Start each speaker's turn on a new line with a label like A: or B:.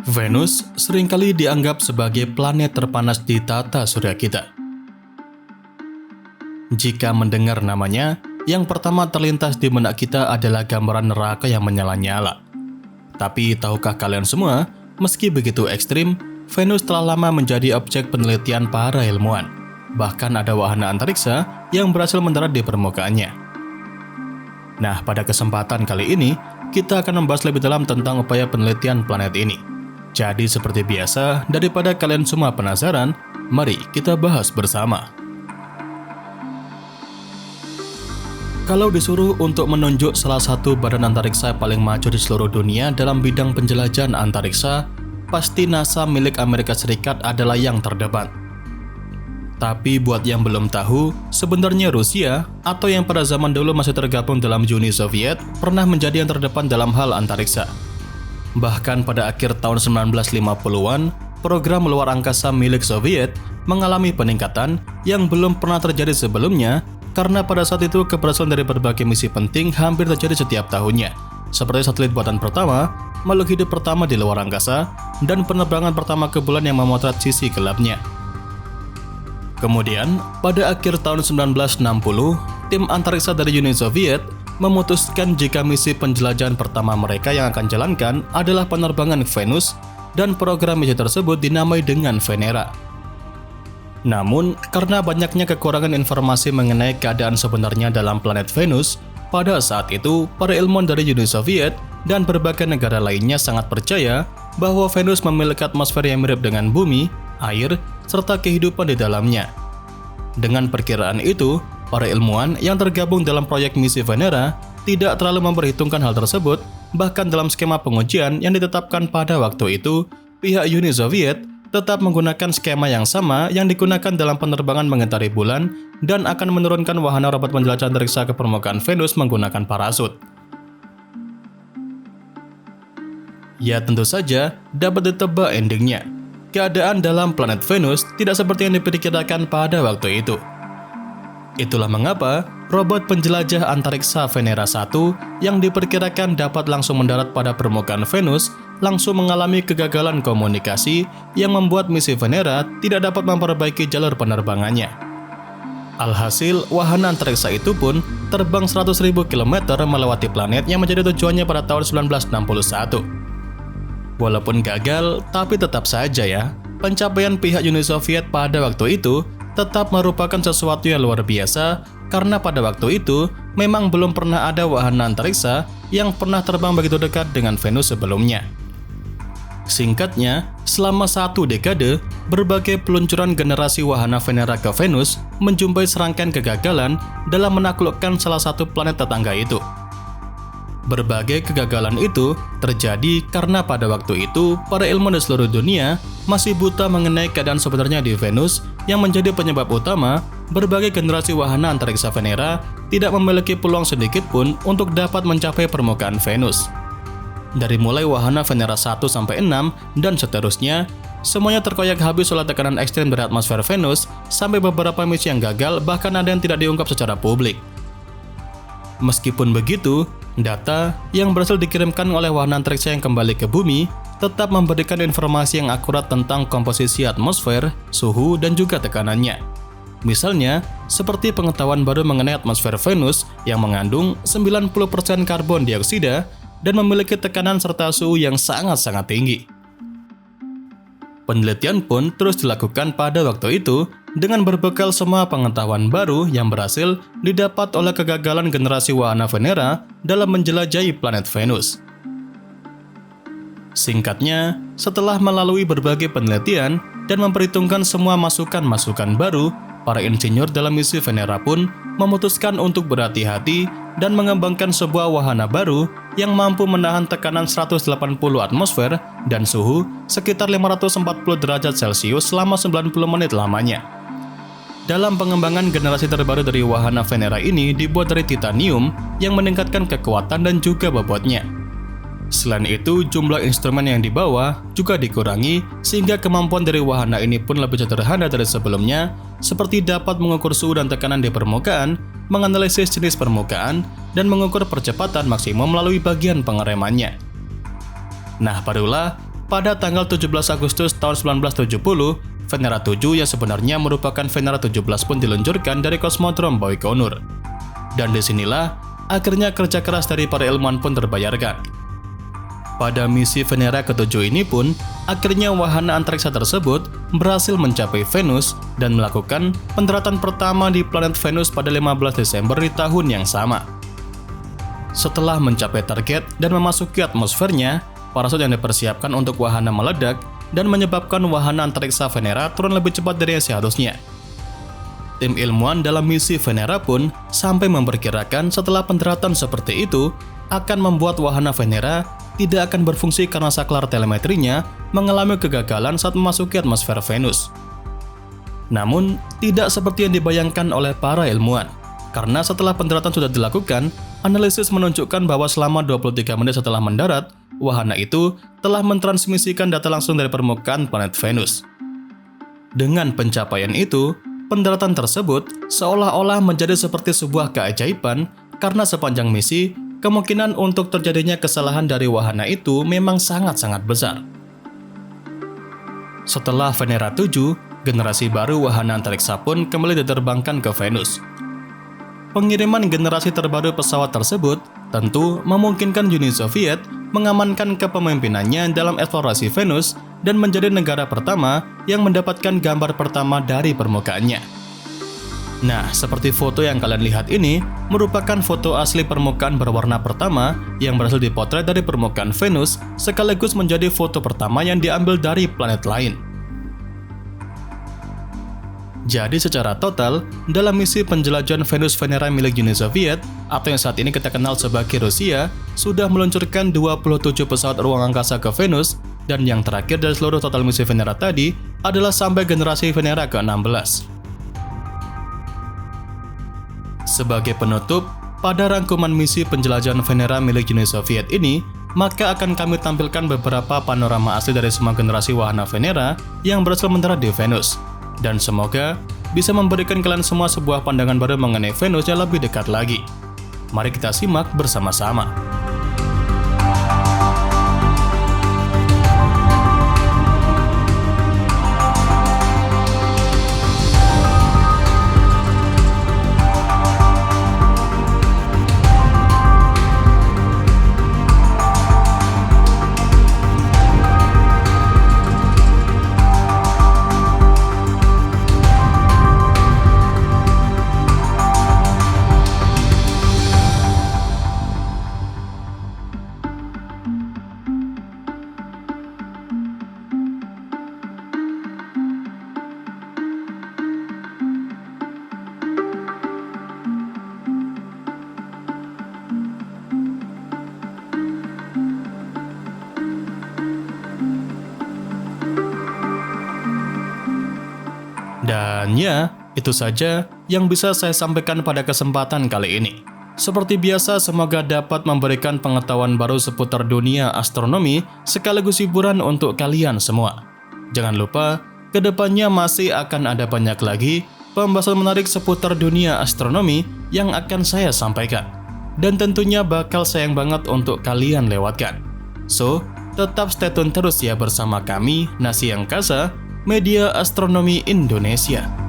A: Venus seringkali dianggap sebagai planet terpanas di tata surya kita. Jika mendengar namanya, yang pertama terlintas di benak kita adalah gambaran neraka yang menyala-nyala. Tapi tahukah kalian semua, meski begitu ekstrim, Venus telah lama menjadi objek penelitian para ilmuwan. Bahkan ada wahana antariksa yang berhasil mendarat di permukaannya. Nah, pada kesempatan kali ini, kita akan membahas lebih dalam tentang upaya penelitian planet ini. Jadi seperti biasa, daripada kalian semua penasaran, mari kita bahas bersama. Kalau disuruh untuk menunjuk salah satu badan antariksa paling maju di seluruh dunia dalam bidang penjelajahan antariksa, pasti NASA milik Amerika Serikat adalah yang terdepan. Tapi buat yang belum tahu, sebenarnya Rusia, atau yang pada zaman dulu masih tergabung dalam Uni Soviet, pernah menjadi yang terdepan dalam hal antariksa. Bahkan pada akhir tahun 1950-an, program luar angkasa milik Soviet mengalami peningkatan yang belum pernah terjadi sebelumnya karena pada saat itu keberhasilan dari berbagai misi penting hampir terjadi setiap tahunnya, seperti satelit buatan pertama, makhluk hidup pertama di luar angkasa, dan penerbangan pertama ke bulan yang memotret sisi gelapnya. Kemudian, pada akhir tahun 1960, tim antariksa dari Uni Soviet memutuskan jika misi penjelajahan pertama mereka yang akan jalankan adalah penerbangan ke Venus, dan program misi tersebut dinamai dengan Venera. Namun, karena banyaknya kekurangan informasi mengenai keadaan sebenarnya dalam planet Venus, pada saat itu para ilmuwan dari Uni Soviet dan berbagai negara lainnya sangat percaya bahwa Venus memiliki atmosfer yang mirip dengan bumi, air, serta kehidupan di dalamnya. Dengan perkiraan itu, para ilmuwan yang tergabung dalam proyek misi Venera tidak terlalu memperhitungkan hal tersebut, bahkan dalam skema pengujian yang ditetapkan pada waktu itu, pihak Uni Soviet tetap menggunakan skema yang sama yang digunakan dalam penerbangan mengitari bulan dan akan menurunkan wahana robot penjelajah antariksa ke permukaan Venus menggunakan parasut. Ya tentu saja dapat ditebak endingnya. Keadaan dalam planet Venus tidak seperti yang diperkirakan pada waktu itu. Itulah mengapa robot penjelajah antariksa Venera 1 yang diperkirakan dapat langsung mendarat pada permukaan Venus langsung mengalami kegagalan komunikasi yang membuat misi Venera tidak dapat memperbaiki jalur penerbangannya. Alhasil, wahana antariksa itu pun terbang 100.000 km melewati planet yang menjadi tujuannya pada tahun 1961. Walaupun gagal, tapi tetap saja ya, pencapaian pihak Uni Soviet pada waktu itu tetap merupakan sesuatu yang luar biasa karena pada waktu itu memang belum pernah ada wahana antariksa yang pernah terbang begitu dekat dengan Venus sebelumnya. Singkatnya, selama 1 dekade, berbagai peluncuran generasi wahana Venera ke Venus menjumpai serangkaian kegagalan dalam menaklukkan salah satu planet tetangga itu. Berbagai kegagalan itu terjadi karena pada waktu itu para ilmuwan di seluruh dunia masih buta mengenai keadaan sebenarnya di Venus yang menjadi penyebab utama berbagai generasi wahana antariksa Venera tidak memiliki peluang sedikit pun untuk dapat mencapai permukaan Venus. Dari mulai wahana Venera 1-6 dan seterusnya, semuanya terkoyak habis oleh tekanan ekstrem dari atmosfer Venus sampai beberapa misi yang gagal bahkan ada yang tidak diungkap secara publik. Meskipun begitu, data yang berhasil dikirimkan oleh wahana antariksa yang kembali ke bumi tetap memberikan informasi yang akurat tentang komposisi atmosfer, suhu, dan juga tekanannya. Misalnya, seperti pengetahuan baru mengenai atmosfer Venus yang mengandung 90% karbon dioksida dan memiliki tekanan serta suhu yang sangat-sangat tinggi. Penelitian pun terus dilakukan pada waktu itu dengan berbekal semua pengetahuan baru yang berhasil didapat oleh kegagalan generasi wahana Venera dalam menjelajahi planet Venus. Singkatnya, setelah melalui berbagai penelitian dan memperhitungkan semua masukan-masukan baru, para insinyur dalam misi Venera pun memutuskan untuk berhati-hati dan mengembangkan sebuah wahana baru yang mampu menahan tekanan 180 atmosfer dan suhu sekitar 540 derajat Celcius selama 90 menit lamanya. Dalam pengembangan generasi terbaru dari wahana Venera ini dibuat dari titanium yang meningkatkan kekuatan dan juga bobotnya. Selain itu, jumlah instrumen yang dibawa juga dikurangi sehingga kemampuan dari wahana ini pun lebih sederhana dari sebelumnya, seperti dapat mengukur suhu dan tekanan di permukaan, menganalisis jenis permukaan, dan mengukur percepatan maksimum melalui bagian pengeremannya. Nah, barulah pada tanggal 17 Agustus tahun 1970, Venera 7 yang sebenarnya merupakan Venera 17 pun diluncurkan dari kosmodrom Baikonur. Dan disinilah akhirnya kerja keras dari para ilmuwan pun terbayarkan. Pada misi Venera ke-7 ini pun, akhirnya wahana antariksa tersebut berhasil mencapai Venus dan melakukan pendaratan pertama di planet Venus pada 15 Desember di tahun yang sama. Setelah mencapai target dan memasuki atmosfernya, parasut yang dipersiapkan untuk wahana meledak dan menyebabkan wahana antariksa Venera turun lebih cepat dari yang seharusnya. Tim ilmuwan dalam misi Venera pun sampai memperkirakan setelah pendaratan seperti itu akan membuat wahana Venera tidak akan berfungsi karena saklar telemetrinya mengalami kegagalan saat memasuki atmosfer Venus. Namun, tidak seperti yang dibayangkan oleh para ilmuwan, karena setelah pendaratan sudah dilakukan, analisis menunjukkan bahwa selama 23 menit setelah mendarat, wahana itu telah mentransmisikan data langsung dari permukaan planet Venus. Dengan pencapaian itu, pendaratan tersebut seolah-olah menjadi seperti sebuah keajaiban karena sepanjang misi, kemungkinan untuk terjadinya kesalahan dari wahana itu memang sangat-sangat besar. Setelah Venera 7, generasi baru wahana antariksa pun kembali diterbangkan ke Venus. Pengiriman generasi terbaru pesawat tersebut tentu memungkinkan Uni Soviet mengamankan kepemimpinannya dalam eksplorasi Venus dan menjadi negara pertama yang mendapatkan gambar pertama dari permukaannya. Nah, seperti foto yang kalian lihat ini merupakan foto asli permukaan berwarna pertama yang berhasil dipotret dari permukaan Venus sekaligus menjadi foto pertama yang diambil dari planet lain. Jadi secara total, dalam misi penjelajahan Venus Venera milik Uni Soviet, atau yang saat ini kita kenal sebagai Rusia, sudah meluncurkan 27 pesawat ruang angkasa ke Venus, dan yang terakhir dari seluruh total misi Venera tadi adalah sampai generasi Venera ke-16. Sebagai penutup, pada rangkuman misi penjelajahan Venera milik Uni Soviet ini, maka akan kami tampilkan beberapa panorama asli dari semua generasi wahana Venera yang berhasil mendarat di Venus. Dan semoga bisa memberikan kalian semua sebuah pandangan baru mengenai Venus yang lebih dekat lagi. Mari kita simak bersama-sama. Dan ya, itu saja yang bisa saya sampaikan pada kesempatan kali ini. Seperti biasa, semoga dapat memberikan pengetahuan baru seputar dunia astronomi sekaligus hiburan untuk kalian semua. Jangan lupa, kedepannya masih akan ada banyak lagi pembahasan menarik seputar dunia astronomi yang akan saya sampaikan. Dan tentunya bakal sayang banget untuk kalian lewatkan. So, tetap stay tune terus ya bersama kami, Nasi Angkasa, Media Astronomi Indonesia.